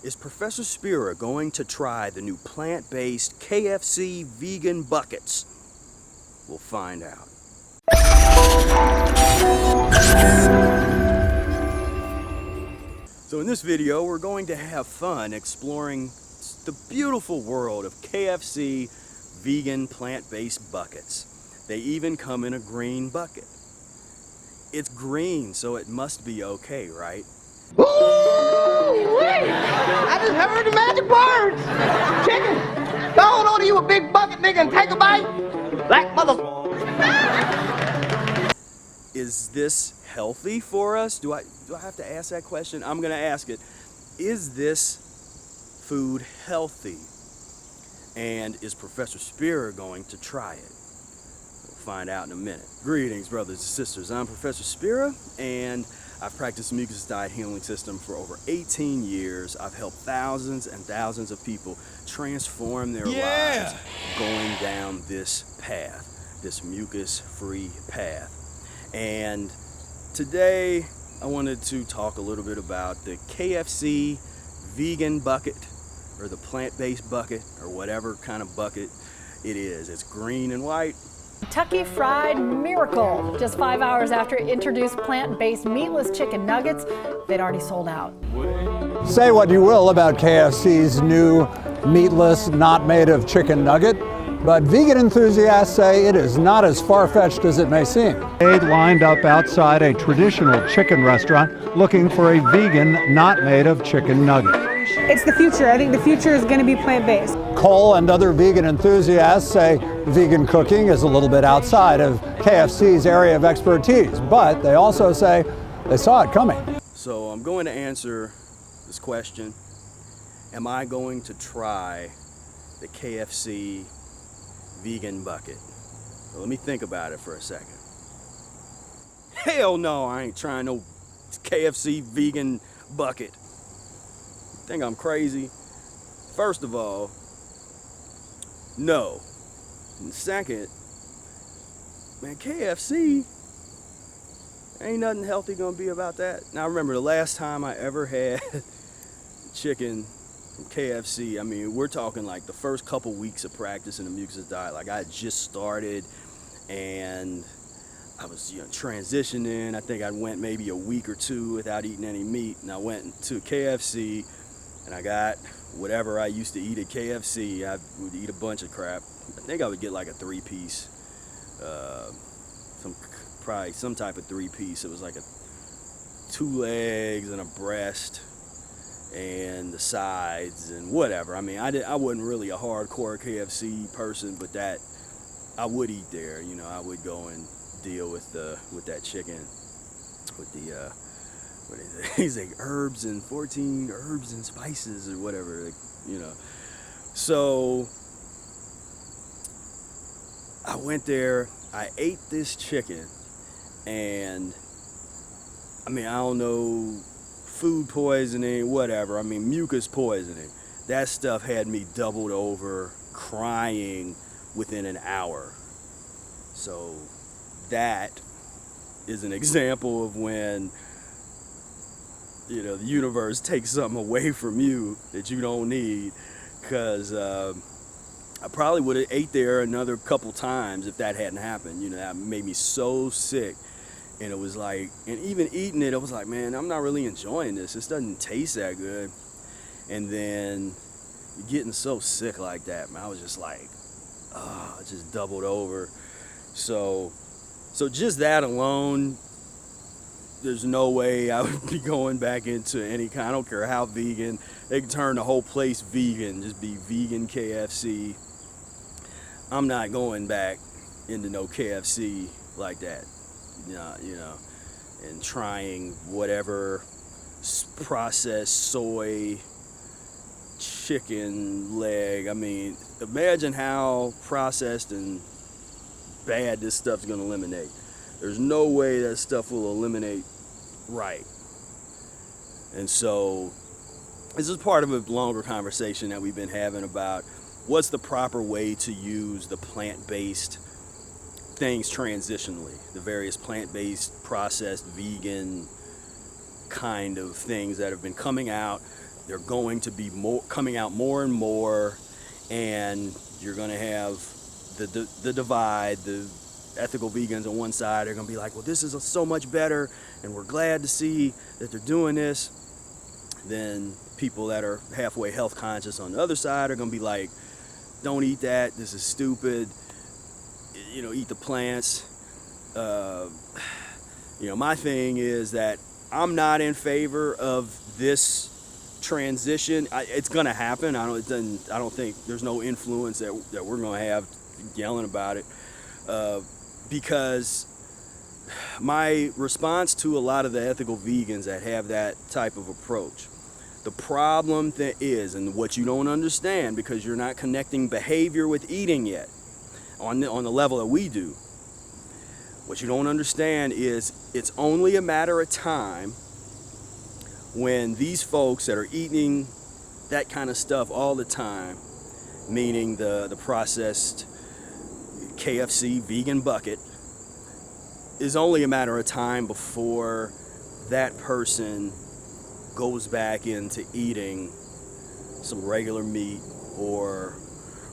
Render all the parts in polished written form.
Is Professor Spira going to try the new plant-based KFC Vegan Buckets? We'll find out. So in this video, we're going to have fun exploring the beautiful world of KFC Vegan Plant-Based Buckets. They even come in a green bucket. It's green, so it must be okay, right? Ooh, I just heard the magic words. Chicken, go on to you a big bucket, nigga, and take a bite. Black mother. Is this healthy for us? Do I have to ask that question? I'm gonna ask it. Is this food healthy? And is Professor Spira going to try it? We'll find out in a minute. Greetings, brothers and sisters. I'm Professor Spira, and I've practiced the Mucusless Diet Healing System for over 18 years. I've helped thousands and thousands of people transform their lives going down this path, this mucus-free path. And today I wanted to talk a little bit about the KFC Vegan Bucket, or the plant-based bucket, or whatever kind of bucket it is. It's green and white. Kentucky Fried Miracle. Just 5 hours after it introduced plant-based meatless chicken nuggets, they'd already sold out. Say what you will about KFC's new meatless, not made of chicken nugget, but vegan enthusiasts say it is not as far-fetched as it may seem. They lined up outside a traditional chicken restaurant looking for a vegan, not made of chicken nugget. It's the future. I think the future is going to be plant-based. Cole and other vegan enthusiasts say vegan cooking is a little bit outside of KFC's area of expertise, but they also say they saw it coming. So I'm going to answer this question. Am I going to try the KFC Vegan Bucket? Well, let me think about it for a second. Hell no, I ain't trying no KFC Vegan Bucket. Think I'm crazy? First of all, no. And second, man, KFC, ain't nothing healthy gonna be about that. Now, I remember the last time I ever had chicken from KFC, I mean, we're talking like the first couple weeks of practice in the Mucusless diet. Like, I had just started and I was, transitioning. I think I went maybe a week or two without eating any meat, and I went to KFC and I got whatever I used to eat at KFC. I would eat a bunch of crap. I think I would get like a 3-piece, probably some type of 3-piece. It was like 2 legs and a breast and the sides and whatever. I mean, I wasn't really a hardcore KFC person, but that I would eat there. I would go and deal with that chicken, with the what is it? He's like 14 herbs and spices or whatever, So I went there, I ate this chicken, and I mean, I don't know, food poisoning, whatever. I mean, mucus poisoning. That stuff had me doubled over, crying within an hour. So that is an example of when the universe takes something away from you that you don't need, because I probably would have ate there another couple times if that hadn't happened. That made me so sick, and it was like, and even eating it, I was like, man, I'm not really enjoying this. This doesn't taste that good. And then getting so sick like that, man, I was just like, just doubled over. So just that alone, there's no way I would be going back into any kind. I don't care how vegan. They can turn the whole place vegan, just be vegan KFC. I'm not going back into no KFC like that, and trying whatever processed soy chicken leg. I mean, imagine how processed and bad this stuff's gonna eliminate. There's no way that stuff will eliminate right. And so this is part of a longer conversation that we've been having about what's the proper way to use the plant-based things transitionally, the various plant-based, processed, vegan kind of things that have been coming out They're going to be coming out more and more, and you're going to have the divide. The ethical vegans on one side are going to be like, well, this is so much better, and we're glad to see that they're doing this. Then people that are halfway health conscious on the other side are going to be like, don't eat that, this is stupid, eat the plants. My thing is that I'm not in favor of this transition. It's going to happen. I don't think there's no influence that we're going to have yelling about it, because my response to a lot of the ethical vegans that have that type of approach, the problem that is, and what you don't understand because you're not connecting behavior with eating yet on the level that we do, what you don't understand is it's only a matter of time when these folks that are eating that kind of stuff all the time, meaning the processed KFC Vegan Bucket, is only a matter of time before that person goes back into eating some regular meat or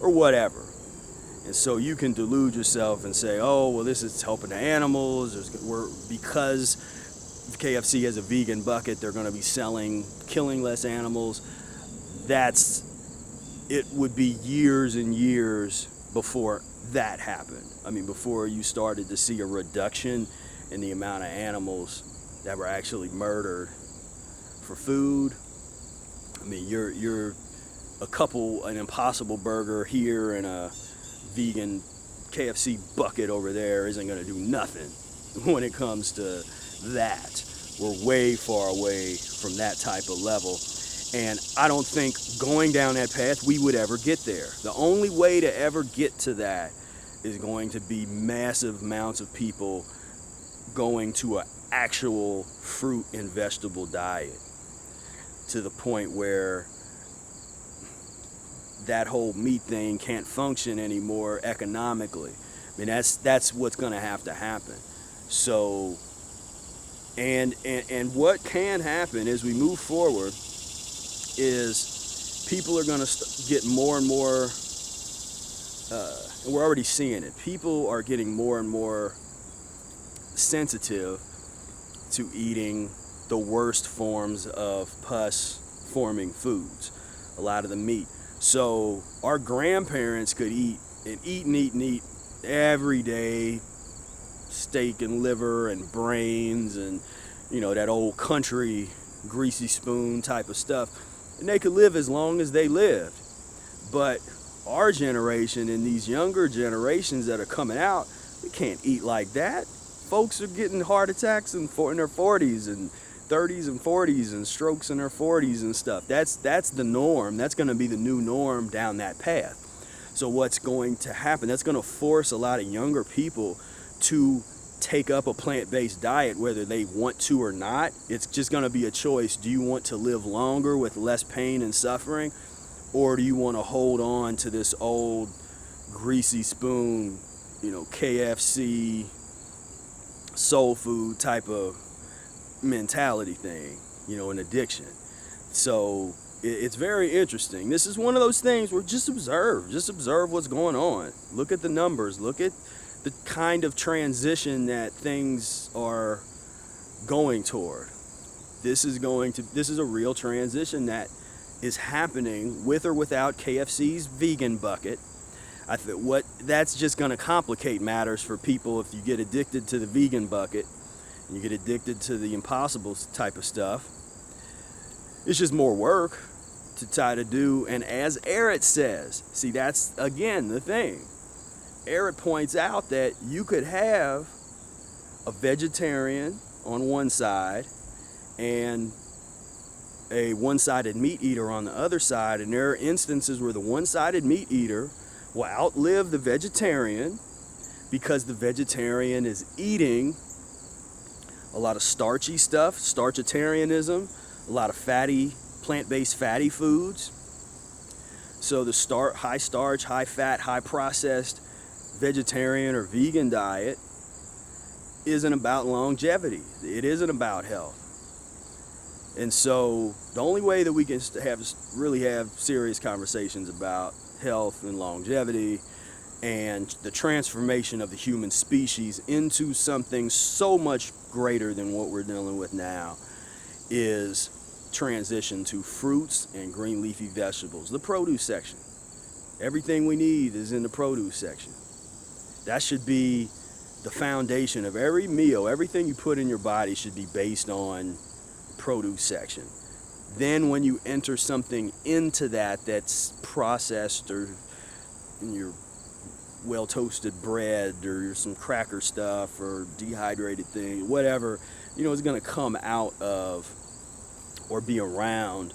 whatever. And so you can delude yourself and say, oh, well, this is helping the animals. Because KFC has a vegan bucket, they're going to be killing less animals. It would be years and years before that happened. I mean, before you started to see a reduction in the amount of animals that were actually murdered for food. I mean, you're an Impossible Burger here and a vegan KFC bucket over there isn't going to do nothing when it comes to that. We're way far away from that type of level, and I don't think going down that path we would ever get there. The only way to ever get to that is going to be massive amounts of people going to an actual fruit and vegetable diet, to the point where that whole meat thing can't function anymore economically. I mean, that's what's going to have to happen. So, and what can happen as we move forward is people are going to get more and more, and we're already seeing it, people are getting more and more sensitive to eating the worst forms of pus-forming foods, a lot of the meat. So our grandparents could eat every day, steak and liver and brains and, that old country greasy spoon type of stuff. And they could live as long as they lived. But our generation and these younger generations that are coming out, we can't eat like that. Folks are getting heart attacks in their 40s and 30s and 40s and strokes in their 40s and stuff. That's the norm. That's going to be the new norm down that path. So what's going to happen? That's going to force a lot of younger people to take up a plant-based diet, whether they want to or not. It's just going to be a choice. Do you want to live longer with less pain and suffering, or do you want to hold on to this old greasy spoon, KFC soul food type of mentality thing, an addiction? So it's very interesting. This is one of those things where just observe what's going on. Look at the numbers, look at the kind of transition that things are going toward. This is a real transition that is happening with or without KFC's vegan bucket. That's just going to complicate matters for people if you get addicted to the vegan bucket and you get addicted to the Impossible type of stuff. It's just more work to try to do. And as Eric says, see, that's again the thing. Eric points out that you could have a vegetarian on one side and a one-sided meat eater on the other side, and there are instances where the one-sided meat eater will outlive the vegetarian because the vegetarian is eating a lot of starchy stuff, starchitarianism, a lot of fatty, plant-based fatty foods. So the high starch, high fat, high processed vegetarian or vegan diet isn't about longevity. It isn't about health. And so the only way that we can really have serious conversations about health and longevity and the transformation of the human species into something so much greater than what we're dealing with now is transition to fruits and green leafy vegetables, the produce section. Everything we need is in the produce section. That should be the foundation of every meal. Everything you put in your body should be based on produce section. Then when you enter something into that's processed, or in your well toasted bread or some cracker stuff or dehydrated thing, whatever, it's going to come out of or be around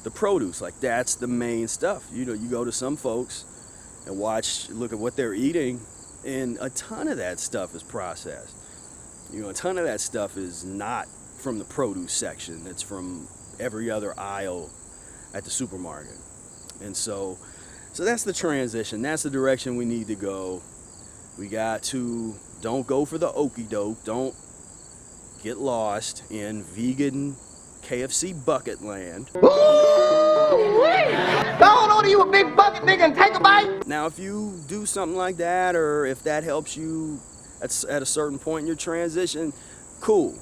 the produce. Like, that's the main stuff. You go to some folks and look at what they're eating, and a ton of that stuff is processed. A ton of that stuff is not from the produce section. It's from every other aisle at the supermarket. And so that's the transition. That's the direction we need to go. We got to, don't go for the okie doke. Don't get lost in vegan KFC bucket land. Ooh-wee! Go on order you a big bucket, nigga, and take a bite. Now, if you do something like that, or if that helps you at a certain point in your transition, cool.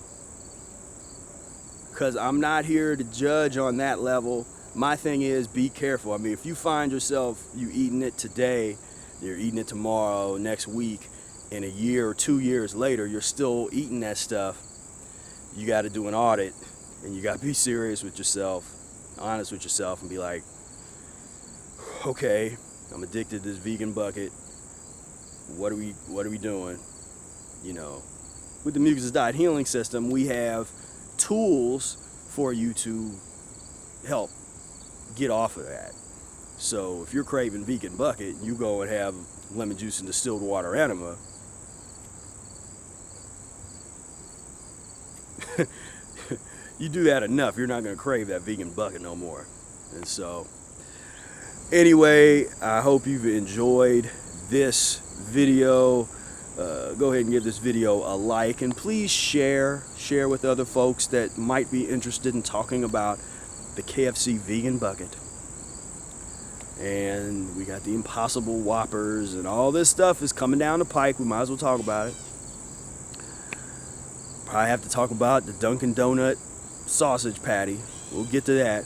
Because I'm not here to judge on that level. My thing is, be careful. I mean, if you find yourself, you eating it today, you're eating it tomorrow, next week, and a year or 2 years later, you're still eating that stuff, you got to do an audit, and you got to be serious with yourself, honest with yourself, and be like, okay, I'm addicted to this vegan bucket. What are we doing? With the Mucusless Diet Healing System, we have tools for you to help get off of that. So if you're craving vegan bucket, you go and have lemon juice and distilled water enema. You do that enough, you're not going to crave that vegan bucket no more. And so, anyway, I hope you've enjoyed this video. Go ahead and give this video a like, and please share with other folks that might be interested in talking about the KFC Vegan Bucket. And we got the Impossible Whoppers, and all this stuff is coming down the pike. We might as well talk about it. Probably have to talk about the Dunkin' Donut sausage patty. We'll get to that.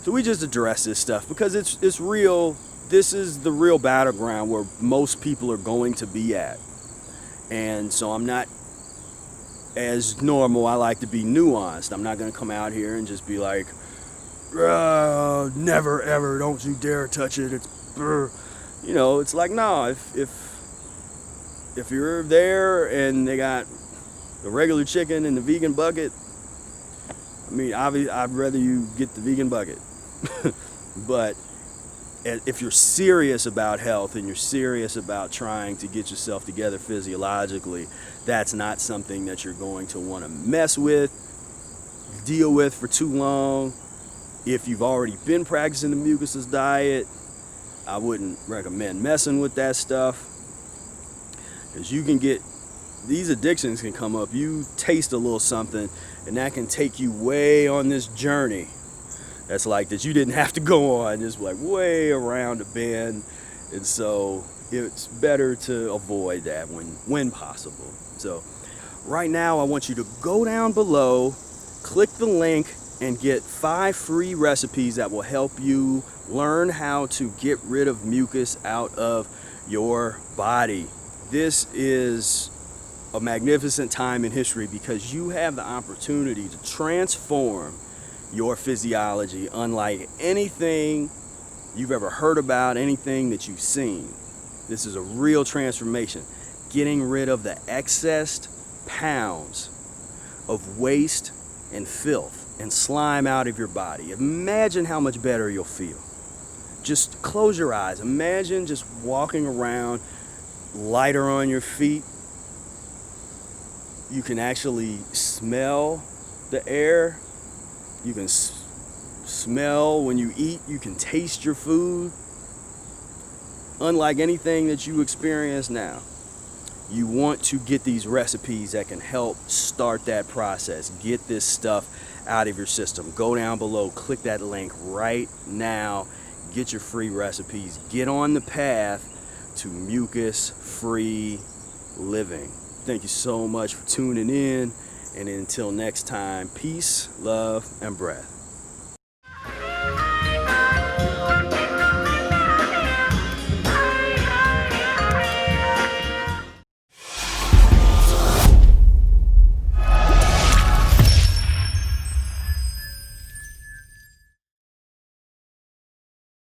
So we just address this stuff because it's real. This is the real battleground where most people are going to be at. And so I'm not, as normal, I like to be nuanced. I'm not going to come out here and just be like, never ever, don't you dare touch it. It's it's like, no, if you're there and they got the regular chicken and the vegan bucket, I mean, obviously, I'd rather you get the vegan bucket. But if you're serious about health and you're serious about trying to get yourself together physiologically, that's not something that you're going to want to mess with, deal with for too long. If you've already been practicing the mucusless diet, I wouldn't recommend messing with that stuff, because you can get, these addictions can come up. You taste a little something and that can take you way on this journey that's like that you didn't have to go on, just like way around a bend. And so it's better to avoid that when possible. So right now I want you to go down below, click the link, and get 5 free recipes that will help you learn how to get rid of mucus out of your body. This is a magnificent time in history because you have the opportunity to transform your physiology unlike anything you've ever heard about, anything that you've seen. This is a real transformation. Getting rid of the excess pounds of waste and filth and slime out of your body. Imagine how much better you'll feel. Just close your eyes. Imagine just walking around lighter on your feet. You can actually smell the air. You can smell when you eat. You can taste your food. Unlike anything that you experience now. You want to get these recipes that can help start that process. Get this stuff out of your system. Go down below, click that link right now, get your free recipes, get on the path to mucus-free living. Thank you so much for tuning in, and until next time, peace, love, and breath.